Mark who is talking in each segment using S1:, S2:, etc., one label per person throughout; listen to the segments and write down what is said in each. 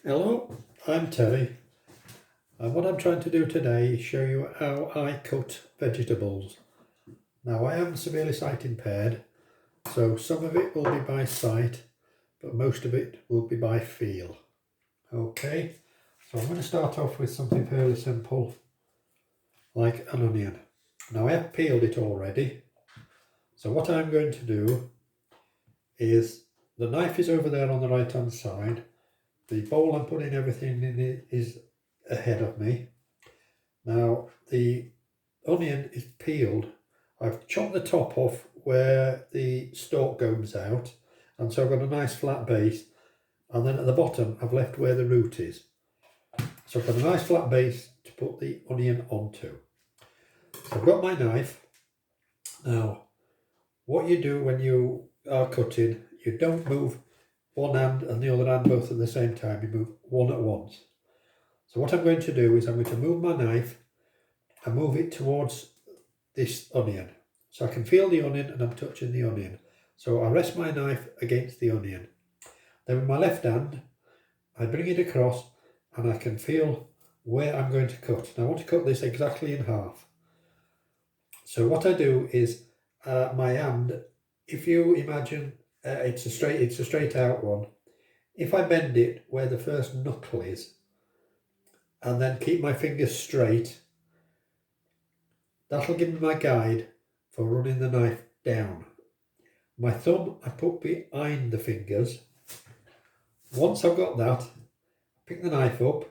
S1: Hello, I'm Terry, and what I'm trying to do today is show you how I cut vegetables. Now I am severely sight impaired, so some of it will be by sight, but most of it will be by feel. Okay, so I'm going to start off with something fairly simple, like an onion. Now I have peeled it already, so what I'm going to do is, the knife is over there on the right hand side, the bowl I'm putting everything in it is ahead of me. Now the onion is peeled. I've chopped the top off where the stalk goes out, and so I've got a nice flat base, and then at the bottom I've left where the root is. So I've got a nice flat base to put the onion onto. So I've got my knife. Now what you do when you are cutting, you don't move one hand and the other hand both at the same time, you move one at once. So what I'm going to do is I'm going to move my knife and move it towards this onion. So I can feel the onion and I'm touching the onion. So I rest my knife against the onion. Then with my left hand, I bring it across and I can feel where I'm going to cut. Now I want to cut this exactly in half. So what I do is my hand, if you imagine it's a straight out one. If I bend it where the first knuckle is and then keep my fingers straight, that'll give me my guide for running the knife down. My thumb I put behind the fingers. Once I've got that, I pick the knife up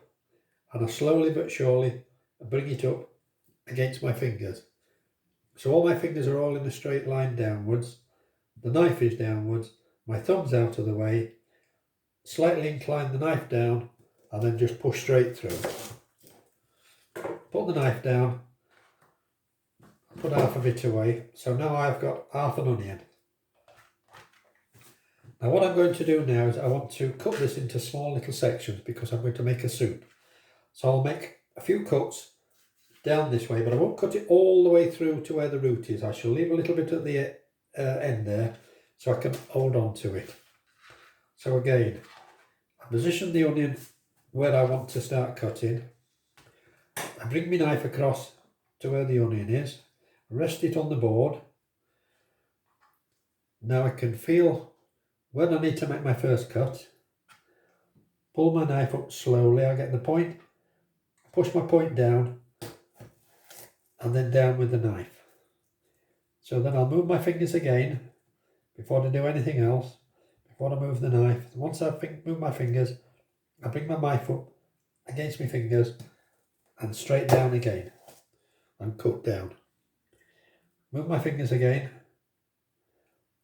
S1: and I slowly but surely bring it up against my fingers. So all my fingers are all in a straight line downwards. The knife is downwards, my thumb's out of the way, slightly incline the knife down and then just push straight through. Put the knife down, put half of it away. So now I've got half an onion. Now what I'm going to do now is I want to cut this into small little sections because I'm going to make a soup. So I'll make a few cuts down this way, but I won't cut it all the way through to where the root is. I shall leave a little bit at the end there so I can hold on to it. So again, I position the onion where I want to start cutting. I bring my knife across to where the onion is, rest it on the board. Now I can feel when I need to make my first cut. Pull my knife up slowly, I get the point, push my point down, and then down with the knife. So then I'll move my fingers again before I do anything else, before I move the knife. Once I've moved my fingers, I bring my knife up against my fingers and straight down again and cut down. Move my fingers again.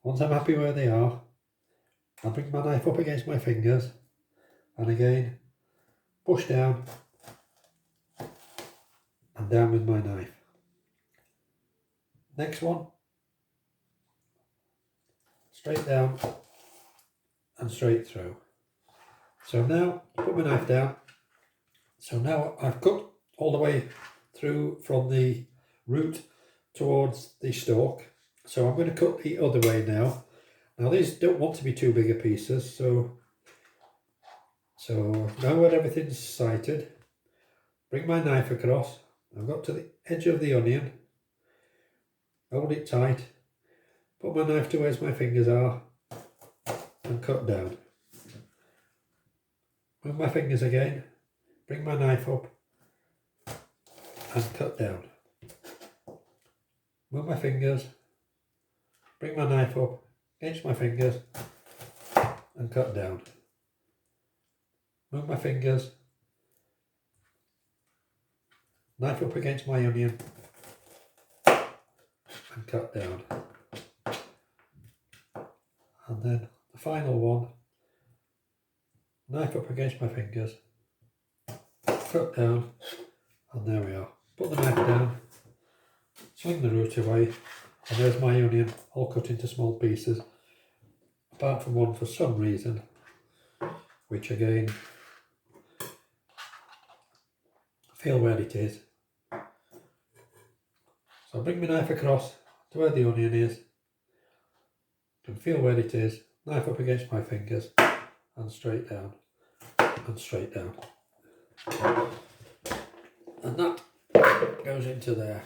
S1: Once I'm happy where they are, I bring my knife up against my fingers and again push down and down with my knife. Next one, straight down and straight through. So now put my knife down. So now I've cut all the way through from the root towards the stalk. So I'm going to cut the other way now. Now these don't want to be too big a pieces, so now when everything's sighted, bring my knife across. I've got to the edge of the onion, hold it tight, put my knife to where my fingers are and cut down. Move my fingers again, bring my knife up and cut down. Move my fingers, bring my knife up against my fingers and cut down. Move my fingers, knife up against my onion and cut down. And then the final one, knife up against my fingers, cut down, and there we are. Put the knife down, swing the root away, and there's my onion all cut into small pieces, apart from one for some reason, which again, feel where it is. So I bring my knife across to where the onion is, can feel where it is, knife up against my fingers and straight down, and straight down. And that goes into there.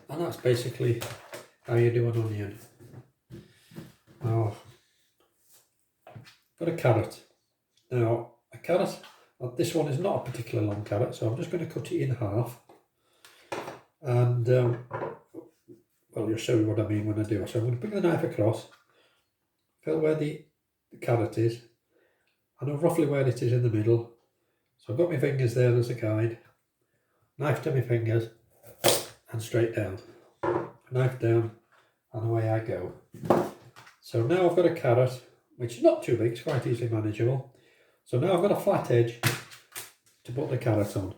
S1: And that's basically how you do an onion. Now, got a carrot. Now, a carrot, this one is not a particularly long carrot, so I'm just going to cut it in half. And, well, you'll show you what I mean when I do it. So I'm going to bring the knife across, feel where the carrot is. I know roughly where it is in the middle. So I've got my fingers there as a guide. Knife to my fingers and straight down. Knife down and away I go. So now I've got a carrot, which is not too big, it's quite easily manageable. So now I've got a flat edge to put the carrot on.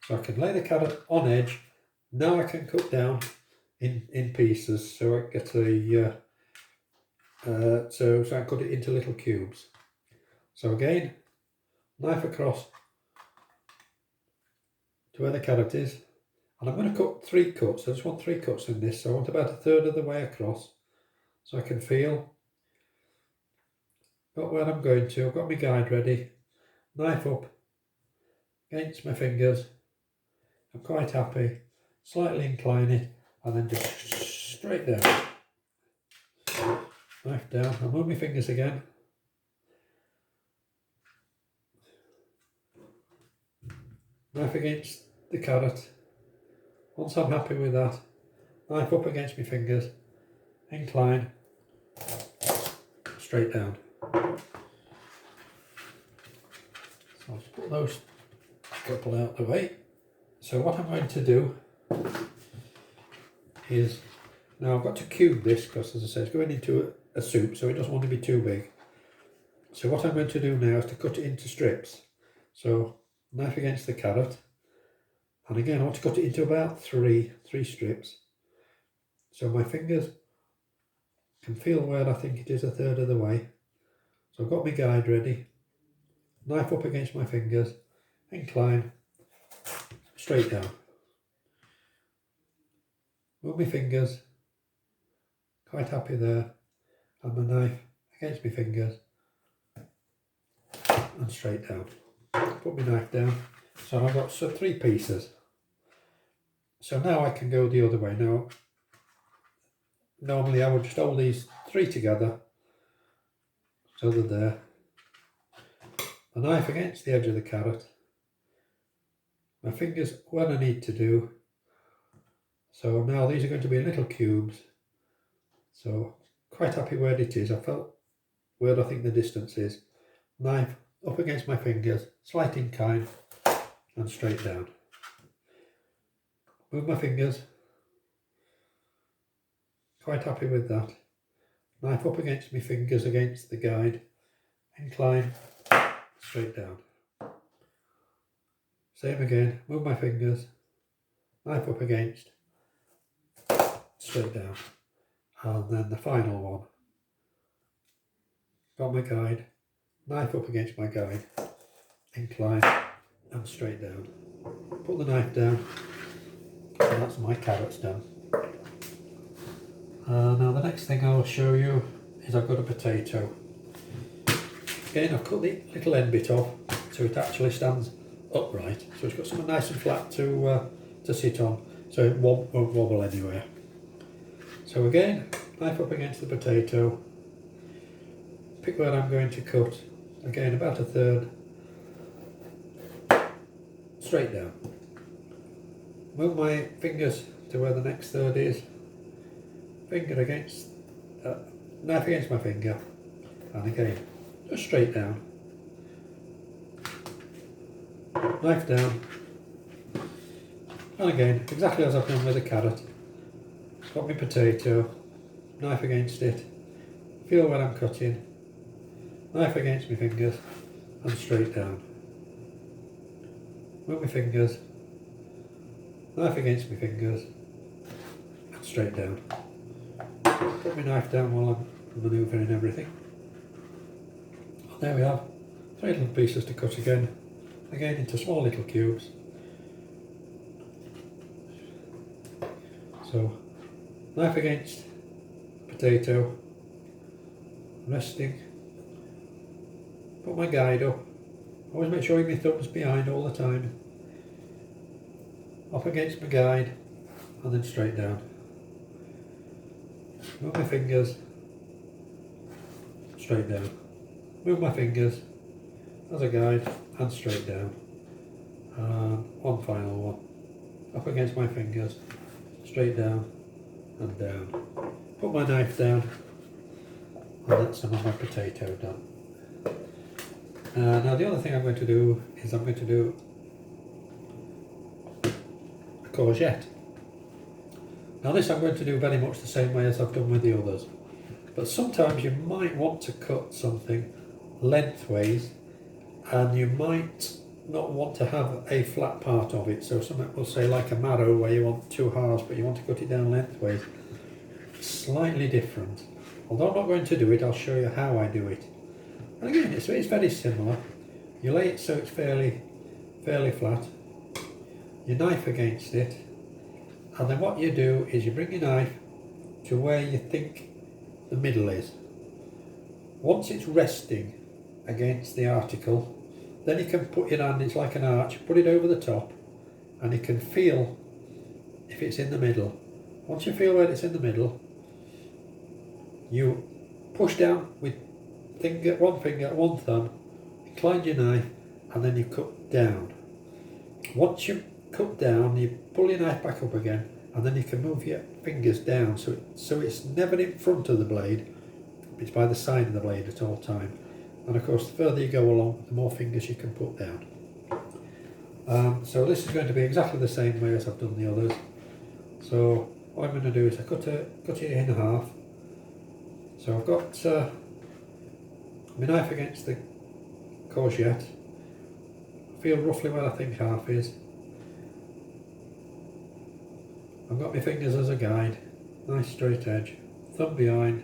S1: So I can lay the carrot on edge. Now I can cut down in pieces so I get so I cut it into little cubes. So again, knife across to where the carrot is, and I'm going to cut 3 cuts. I just want 3 cuts in this, so I want about a third of the way across, so I can feel got where I'm going to. I've got my guide ready, knife up against my fingers. I'm quite happy. Slightly incline it, and then just straight down. Knife down, I'll move my fingers again. Knife against the carrot. Once I'm happy with that, knife up against my fingers, incline, straight down. So I'll just put those couple out the way. So what I'm going to do is, now I've got to cube this because, as I say, it's going into a soup, so it doesn't want to be too big. So what I'm going to do now is to cut it into strips. So knife against the carrot, and again I want to cut it into about three strips. So my fingers can feel where I think it is a third of the way. So I've got my guide ready, knife up against my fingers, incline, straight down. Move my fingers, quite happy there, and my knife against my fingers and straight down. Put my knife down. So I've got 3 pieces. So now I can go the other way. Now, normally I would just hold these 3 together, so they're there. The knife against the edge of the carrot. My fingers where I need to do. So now these are going to be little cubes. So quite happy where it is. I felt where I think the distance is. Knife up against my fingers, slight incline and straight down. Move my fingers. Quite happy with that. Knife up against my fingers against the guide. Incline, straight down. Same again, move my fingers. Knife up against, straight down. And then the final one. Got my guide. Knife up against my guide. Incline and straight down. Put the knife down. And that's my carrots done. Now the next thing I'll show you is I've got a potato. Again, I've cut the little end bit off so it actually stands upright. So it's got something nice and flat to sit on, so it won't wobble anywhere. So again, knife up against the potato. Pick where I'm going to cut. Again, about a third. Straight down. Move my fingers to where the next third is. Finger against, knife against my finger, and again, just straight down. Knife down, and again, exactly as I've done with the carrot. Got my potato, knife against it, feel where I'm cutting, knife against my fingers, and straight down. Move my fingers, knife against my fingers, and straight down. Put my knife down while I'm manoeuvring everything. And there we have 3 little pieces to cut again into small little cubes. So, knife against potato, resting, put my guide up Always make sure my thumb's behind all the time. Up against my guide and then straight down. Move my fingers, straight down. Move my fingers as a guide and straight down. One final one. Up against my fingers, straight down and down. Put my knife down and that's some of my potato done. Now the other thing I'm going to do is I'm going to do a courgette. Now this I'm going to do very much the same way as I've done with the others. But sometimes you might want to cut something lengthways and you might not want to have a flat part of it. So some will say like a marrow where you want two halves but you want to cut it down lengthways. Slightly different. Although I'm not going to do it, I'll show you how I do it. And again, it's very similar. You lay it so it's fairly flat. You knife against it. And then what you do is you bring your knife to where you think the middle is. Once it's resting against the article, then you can put your hand, it's like an arch, put it over the top and you can feel if it's in the middle. Once you feel where it's in the middle, you push down with one finger, one thumb, incline your knife and then you cut down. Once you cut down, you pull your knife back up again and then you can move your fingers down so it's never in front of the blade, it's by the side of the blade at all time. And of course the further you go along, the more fingers you can put down. So this is going to be exactly the same way as I've done the others. So what I'm going to do is I cut it in half. So I've got my knife against the courgette. Feel roughly where I think half is. I've got my fingers as a guide, nice straight edge, thumb behind,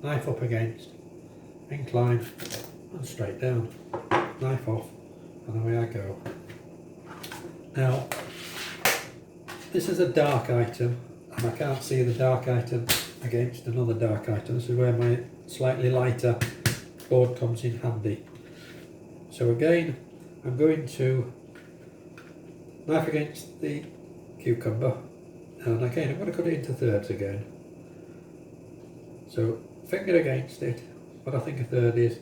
S1: knife up against, incline and straight down, knife off and away I go. Now this is a dark item and I can't see the dark item against another dark item. This is where my slightly lighter board comes in handy. So again I'm going to knife against the cucumber and again I'm going to cut it into thirds again. So finger against it, what I think a third is,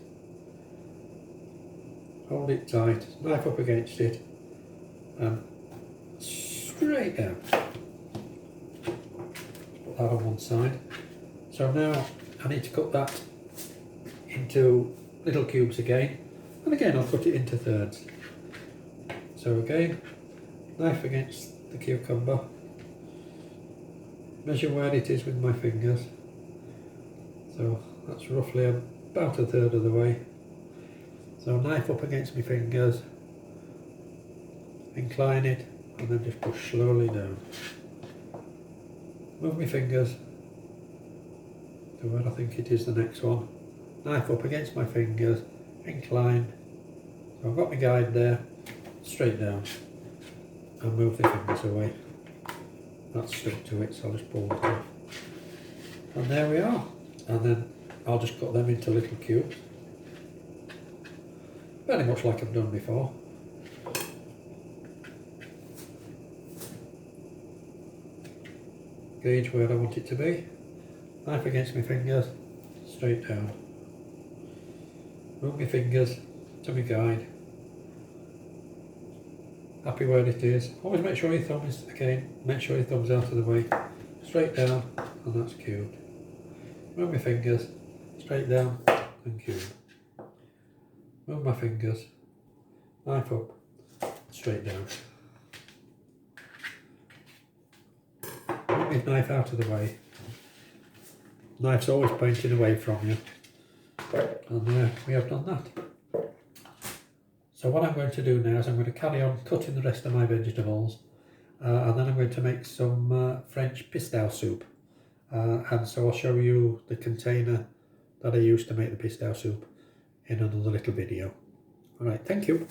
S1: hold it tight, knife up against it and straight down. Put that on one side. So now I need to cut that into little cubes again and again I'll cut it into thirds. So again, knife against the cucumber, measure where it is with my fingers. So that's roughly about a third of the way. So knife up against my fingers, incline it and then just push slowly down. Move my fingers to where I think it is the next one. Knife up against my fingers, incline. So I've got my guide there, straight down and move the fingers away. That's stuck to it so I'll just pull it off. And there we are. And then I'll just cut them into little cubes. Very much like I've done before. Gauge where I want it to be. Knife against my fingers, straight down. Move my fingers to my guide. Happy where it is. Always make sure your thumb is, again, make sure your thumb's out of the way. Straight down, and that's cubed. Move my fingers, straight down, and cubed. Move my fingers, knife up, straight down. Move my knife out of the way. Knife's always pointing away from you. And we have done that. So what I'm going to do now is I'm going to carry on cutting the rest of my vegetables and then I'm going to make some French pistil soup. And so I'll show you the container that I used to make the pistil soup in another little video. Alright, thank you.